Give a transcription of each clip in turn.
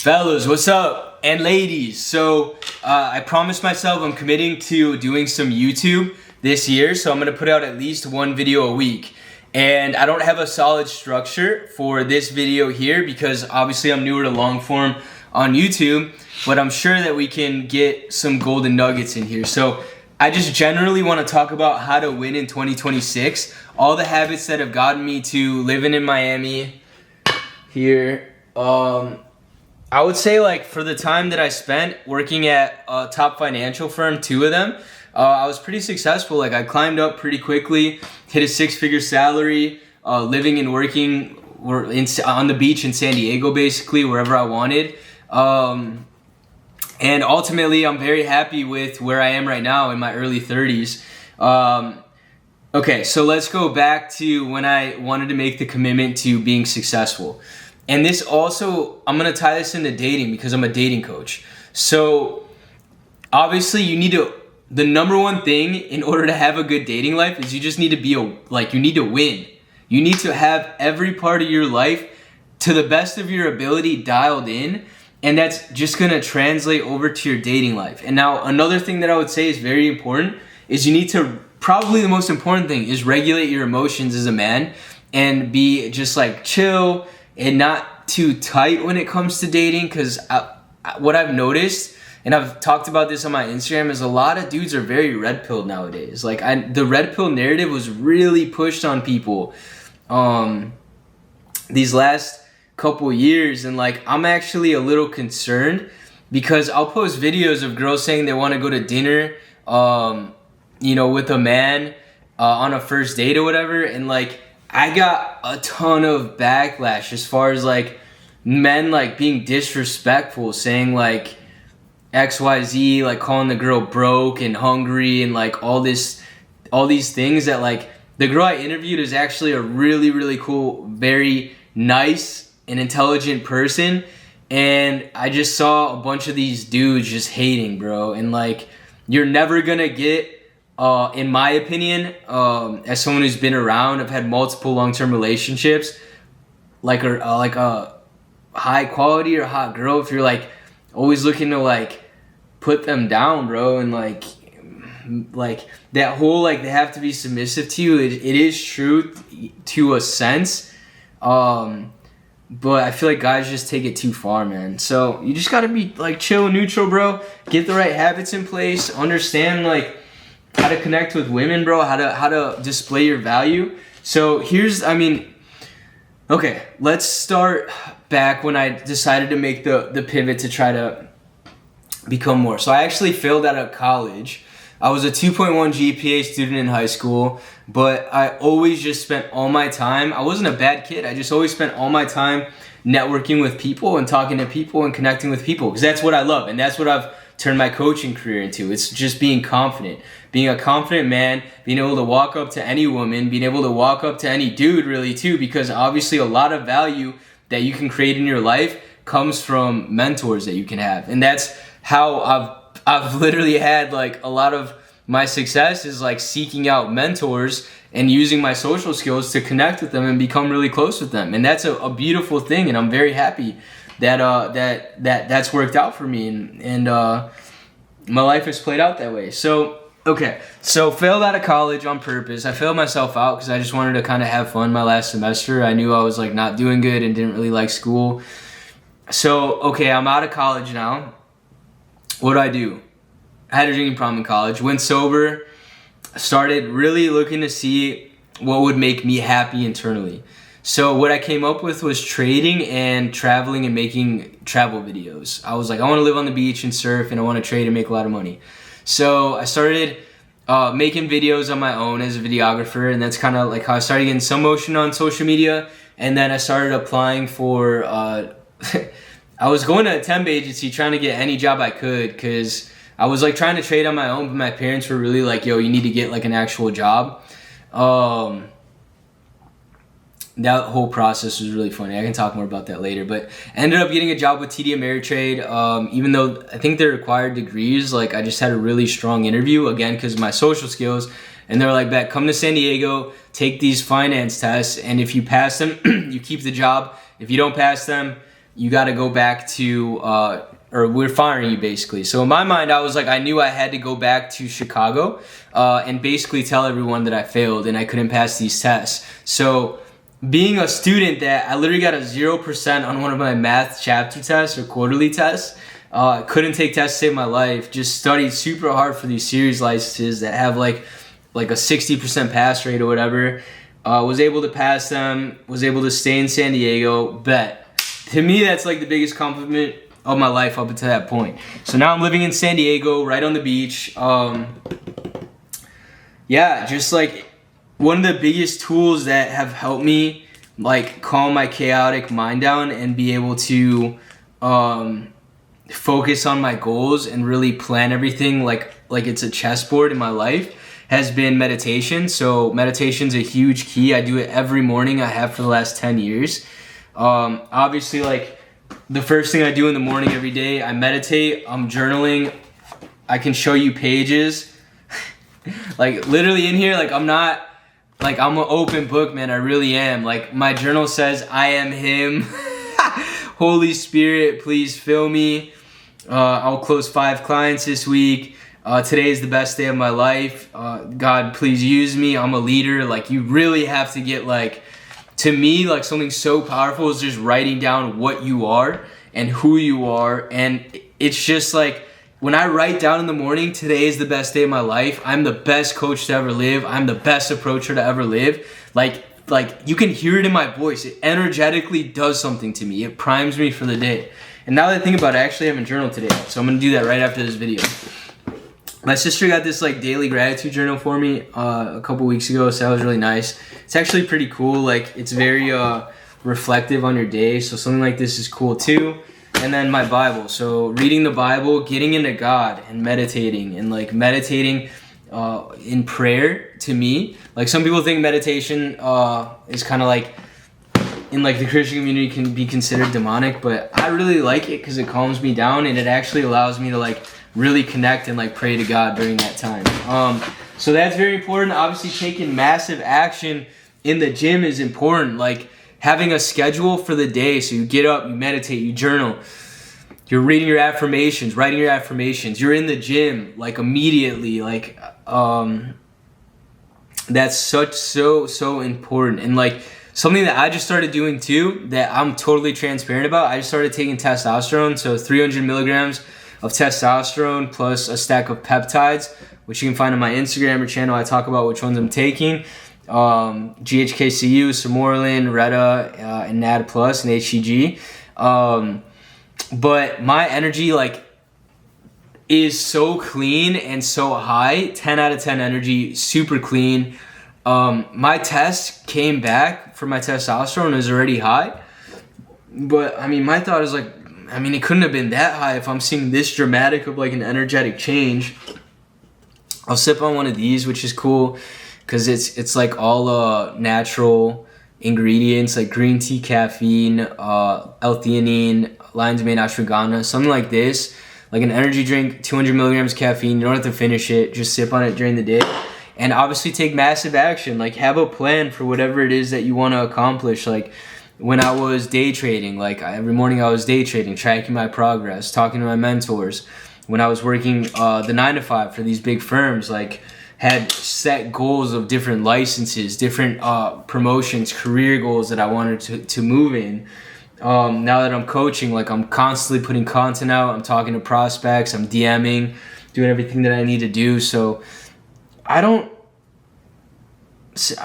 Fellas, what's up? And ladies, so I promised myself I'm committing to doing some YouTube this year, so I'm going to put out at least one video a week. And I don't have a solid structure for this video here because obviously I'm newer to long form on YouTube, but I'm sure that we can get some golden nuggets in here. So I just generally want to talk about how to win in 2026, all the habits that have gotten me to living in Miami here. I would say, like, for the time that I spent working at a top financial firm, 2 of them, I was pretty successful. Like, I climbed up pretty quickly, hit a 6-figure salary, living and working on the beach in San Diego, basically, wherever I wanted. And ultimately, I'm very happy with where I am right now in my early 30s. Okay, so let's go back to when I wanted to make the commitment to being successful. And this also, I'm going to tie this into dating because I'm a dating coach. So obviously the number one thing in order to have a good dating life is you just need to you need to win. You need to have every part of your life to the best of your ability dialed in. And that's just going to translate over to your dating life. And now another thing that I would say is very important is you need to, probably the most important thing is regulate your emotions as a man and be just like chill and not too tight when it comes to dating, because what I've noticed, and I've talked about this on my Instagram, is a lot of dudes are very red-pilled nowadays. Like, the red pill narrative was really pushed on people these last couple years, and like, I'm actually a little concerned because I'll post videos of girls saying they want to go to dinner, with a man on a first date or whatever, and like, I got a ton of backlash as far as like men like being disrespectful, saying like XYZ, like calling the girl broke and hungry and like all these things that, like, the girl I interviewed is actually a really, really cool, very nice and intelligent person. And I just saw a bunch of these dudes just hating, bro. And like, you're never gonna get, in my opinion, as someone who's been around, I've had multiple long-term relationships, like a high quality or hot girl, if you're like always looking to like put them down, bro, and like that whole like they have to be submissive to you, it is true to a sense, but I feel like guys just take it too far, man. So you just gotta be like chill, neutral, bro. Get the right habits in place, understand like how to connect with women, bro, how to display your value. So let's start back when I decided to make the pivot to try to become more. So I actually failed out of college. I was a 2.1 GPA student in high school, but I always just spent all my time, I wasn't a bad kid, I just always spent all my time networking with people and talking to people and connecting with people, because that's what I love, and that's what I've turned my coaching career into. It's just being confident, being a confident man, being able to walk up to any woman, being able to walk up to any dude, really, too, because obviously a lot of value that you can create in your life comes from mentors that you can have. And that's how I've literally had like a lot of my success is like seeking out mentors and using my social skills to connect with them and become really close with them. And that's a beautiful thing, and I'm very happy that's worked out for me, and my life has played out that way. So failed out of college on purpose. I failed myself out because I just wanted to kind of have fun my last semester. I knew I was like not doing good and didn't really like school. So I'm out of college now. What do? I had a drinking problem in college, went sober, started really looking to see what would make me happy internally. So what I came up with was trading and traveling and making travel videos. I was like, I want to live on the beach and surf, and I want to trade and make a lot of money. So I started making videos on my own as a videographer, and that's kind of like how I started getting some motion on social media. And then I started applying for, I was going to a temp agency trying to get any job I could, because I was like trying to trade on my own, but my parents were really like, yo, you need to get like an actual job. That whole process was really funny. I can talk more about that later, but I ended up getting a job with TD Ameritrade. Even though I think they're required degrees, like I just had a really strong interview, again, because of my social skills. And they were like, "Bet, come to San Diego, take these finance tests, and if you pass them, you keep the job. If you don't pass them, you got to go back to, or we're firing you basically. So in my mind, I was like, I knew I had to go back to Chicago and basically tell everyone that I failed and I couldn't pass these tests. So being a student that I literally got a 0% on one of my math chapter tests or quarterly tests, couldn't take tests to save my life, just studied super hard for these series licenses that have like a 60% pass rate or whatever, was able to pass them, was able to stay in San Diego, bet. To me, that's like the biggest compliment of my life up until that point. So now I'm living in San Diego, right on the beach. Yeah, just like one of the biggest tools that have helped me like calm my chaotic mind down and be able to focus on my goals and really plan everything like it's a chessboard in my life has been meditation. So meditation's a huge key. I do it every morning. I have for the last 10 years. Obviously, like the first thing I do in the morning every day, I meditate, I'm journaling. I can show you pages. Like literally in here, like I'm an open book, man. I really am. Like my journal says, I am him. Holy Spirit, please fill me. I'll close 5 clients this week. Today is the best day of my life. God, please use me. I'm a leader. Like you really have to get like, to me, like something so powerful is just writing down what you are and who you are. And it's just like, when I write down in the morning, today is the best day of my life. I'm the best coach to ever live. I'm the best approacher to ever live. Like you can hear it in my voice. It energetically does something to me. It primes me for the day. And now that I think about it, I actually haven't journaled today. So I'm going to do that right after this video. My sister got this like daily gratitude journal for me a couple weeks ago, so that was really nice. It's actually pretty cool. Like it's very reflective on your day, so something like this is cool too. And then my Bible. So reading the Bible, getting into God and meditating in prayer to me. Like some people think meditation is kind of like in like the Christian community can be considered demonic, but I really like it because it calms me down and it actually allows me to like really connect and like pray to God during that time. So that's very important. Obviously taking massive action in the gym is important. Like having a schedule for the day. So you get up, you meditate, you journal, you're reading your affirmations, writing your affirmations, you're in the gym like immediately. Like that's so important. And like something that I just started doing too that I'm totally transparent about, I just started taking testosterone. So 300 milligrams of testosterone plus a stack of peptides, which you can find on my Instagram channel. I talk about which ones I'm taking. GHKCU, Sermorelin, Retta, and NAD Plus, and HCG. But my energy like is so clean and so high. 10 out of 10 energy, super clean. My test came back for my testosterone is already high. But I mean, my thought is like, I mean, it couldn't have been that high if I'm seeing this dramatic of like an energetic change. I'll sip on one of these, which is cool because it's like all natural ingredients like green tea, caffeine, L-theanine, lion's mane, ashwagandha, something like this. Like an energy drink, 200 milligrams caffeine. You don't have to finish it. Just sip on it during the day. And obviously take massive action. Like have a plan for whatever it is that you want to accomplish. Like when I was day trading, like every morning I was day trading, tracking my progress, talking to my mentors. When I was working the 9 to 5 for these big firms, like had set goals of different licenses, different promotions, career goals that I wanted to move in. Now that I'm coaching, like I'm constantly putting content out, I'm talking to prospects, I'm DMing, doing everything that I need to do. So I don't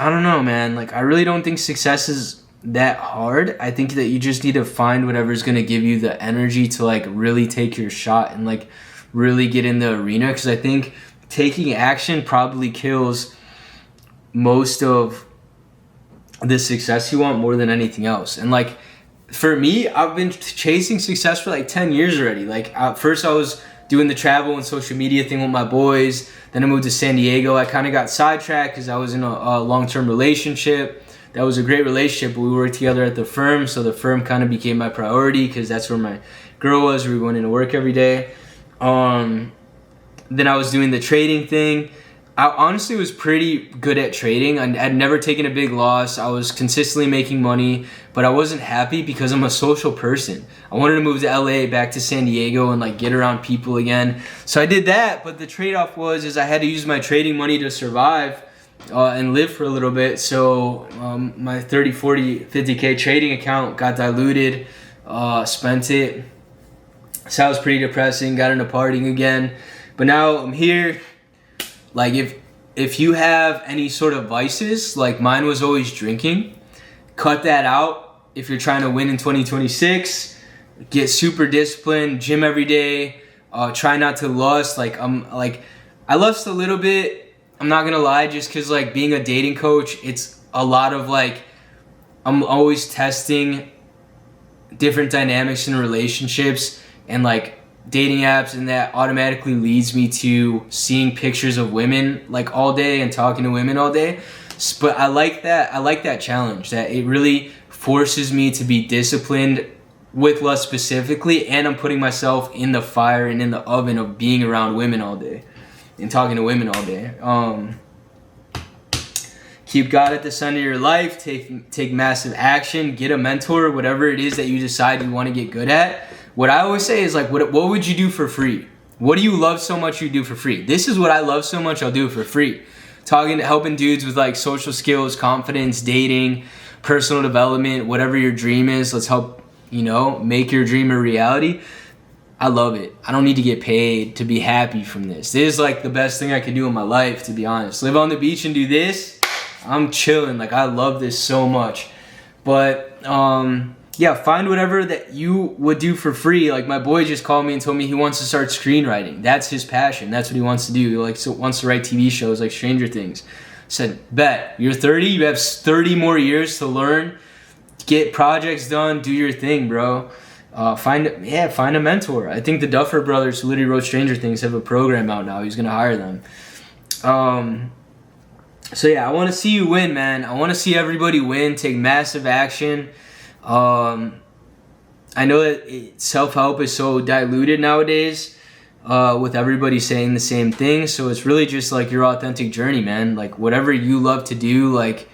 know, man. Like I really don't think success is that hard. I think that you just need to find whatever's going to give you the energy to like really take your shot and like really get in the arena, because I think taking action probably kills most of the success you want more than anything else. And like for me, I've been chasing success for like 10 years already. Like first I was doing the travel and social media thing with my boys, then I moved to San Diego. I kind of got sidetracked because I was in a long-term relationship. That was a great relationship, but we worked together at the firm, so the firm kind of became my priority because that's where my girl was. We went into work every day. Then I was doing the trading thing. I honestly was pretty good at trading. I'd never taken a big loss. I was consistently making money, but I wasn't happy because I'm a social person. I wanted to move to LA, back to San Diego, and like get around people again. So I did that, but the trade-off was I had to use my trading money to survive and live for a little bit. So my 30, 40, 50K trading account got diluted, spent it. So that was pretty depressing, got into partying again. But now I'm here. Like if you have any sort of vices, like mine was always drinking, cut that out. If you're trying to win in 2026, get super disciplined, gym every day, try not to lust. I lust a little bit, I'm not gonna lie, just cause like being a dating coach, it's a lot of like, I'm always testing different dynamics in relationships and like dating apps, and that automatically leads me to seeing pictures of women like all day and talking to women all day. But I like that challenge, that it really forces me to be disciplined with lust specifically, and I'm putting myself in the fire and in the oven of being around women all day and talking to women all day. Keep God at the center of your life, take massive action, get a mentor, whatever it is that you decide you want to get good at. What I always say is like, what would you do for free? What do you love so much you do for free? This is what I love so much, I'll do it for free. Helping dudes with like social skills, confidence, dating, personal development, whatever your dream is. Let's help, make your dream a reality. I love it. I don't need to get paid to be happy from this. This is like the best thing I could do in my life, to be honest. Live on the beach and do this, I'm chilling. Like, I love this so much. But yeah, find whatever that you would do for free. Like, my boy just called me and told me he wants to start screenwriting. That's his passion. That's what he wants to do. He wants to write TV shows like Stranger Things. I said, bet. You're 30. You have 30 more years to learn. Get projects done. Do your thing, bro. Find a mentor. I think the Duffer Brothers, who literally wrote Stranger Things, have a program out now. He's going to hire them. So yeah, I want to see you win, man. I want to see everybody win. Take massive action. I know that self-help is so diluted nowadays, with everybody saying the same thing. So it's really just like your authentic journey, man. Like, whatever you love to do, like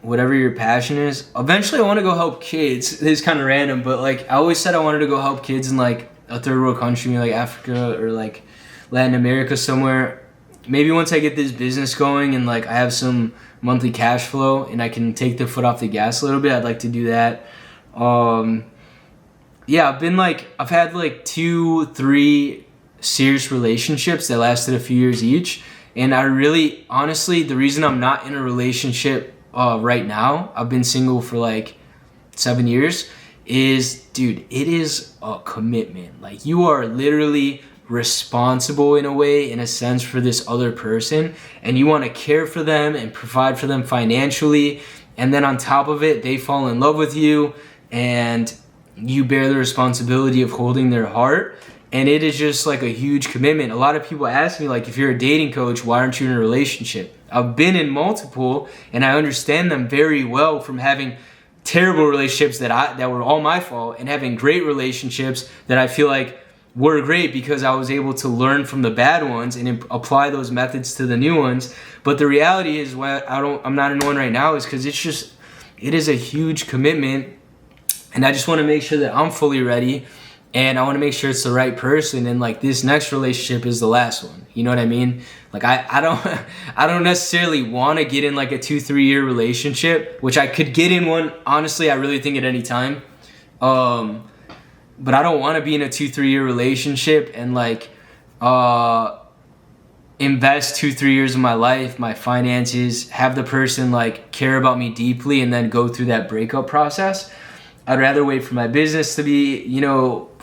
whatever your passion is. Eventually I want to go help kids. This is kind of random, but like I always said I wanted to go help kids in like a third world country, like Africa or like Latin America somewhere. Maybe once I get this business going and like I have some monthly cash flow and I can take the foot off the gas a little bit, I'd like to do that. Yeah, I've had like 2-3 serious relationships that lasted a few years each. And I really, honestly, the reason I'm not in a relationship right now, I've been single for like 7 years, is, dude, it is a commitment. Like, you are literally responsible in a way, in a sense, for this other person, and you want to care for them and provide for them financially, and then on top of it they fall in love with you and you bear the responsibility of holding their heart, and it is just like a huge commitment. A lot of people ask me, like, if you're a dating coach, why aren't you in a relationship? I've been in multiple and I understand them very well, from having terrible relationships that were all my fault, and having great relationships that I feel like were great because I was able to learn from the bad ones and apply those methods to the new ones. But the reality is, why I'm not in one right now, is because it is a huge commitment, and I just want to make sure that I'm fully ready, and I want to make sure it's the right person, and like this next relationship is the last one. You know what I mean? Like, I don't necessarily want to get in like a 2-3 year relationship, which I could get in one, honestly, I really think, at any time. But I don't want to be in a 2-3 year relationship and like invest 2-3 years of my life, my finances, have the person like care about me deeply, and then go through that breakup process. I'd rather wait for my business to be,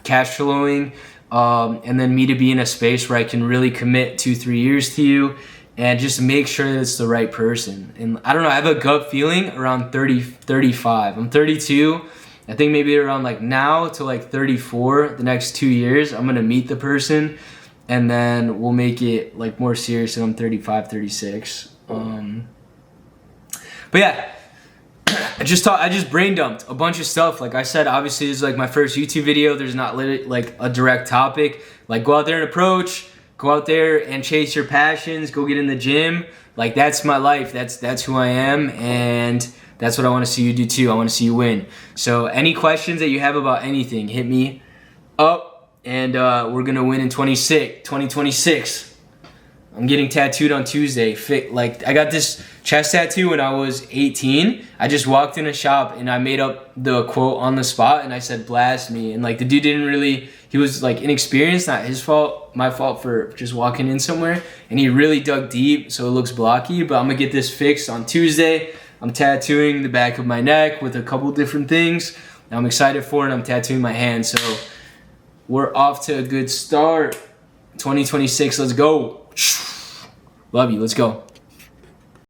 cash flowing, and then me to be in a space where I can really commit 2-3 years to you and just make sure that it's the right person. And I don't know, I have a gut feeling around 35. I'm 32. I think maybe around like now to like 34, the next 2 years, I'm going to meet the person, and then we'll make it like more serious when I'm 35, 36. But yeah, I just brain dumped a bunch of stuff. Like I said, obviously this is like my first YouTube video. There's not like a direct topic. Like, go out there and approach, go out there and chase your passions, go get in the gym. Like, that's my life. That's who I am, and that's what I want to see you do too. I want to see you win. So any questions that you have about anything, hit me up, and we're going to win in 2026. I'm getting tattooed on Tuesday. Like, I got this chest tattoo when I was 18. I just walked in a shop and I made up the quote on the spot, and I said, "Blast me." And like, the dude didn't really, he was like inexperienced, not his fault, my fault for just walking in somewhere. And he really dug deep, so it looks blocky, but I'm gonna get this fixed on Tuesday. I'm tattooing the back of my neck with a couple different things. I'm excited for it. I'm tattooing my hand, so we're off to a good start. 2026, let's go. Love you, let's go.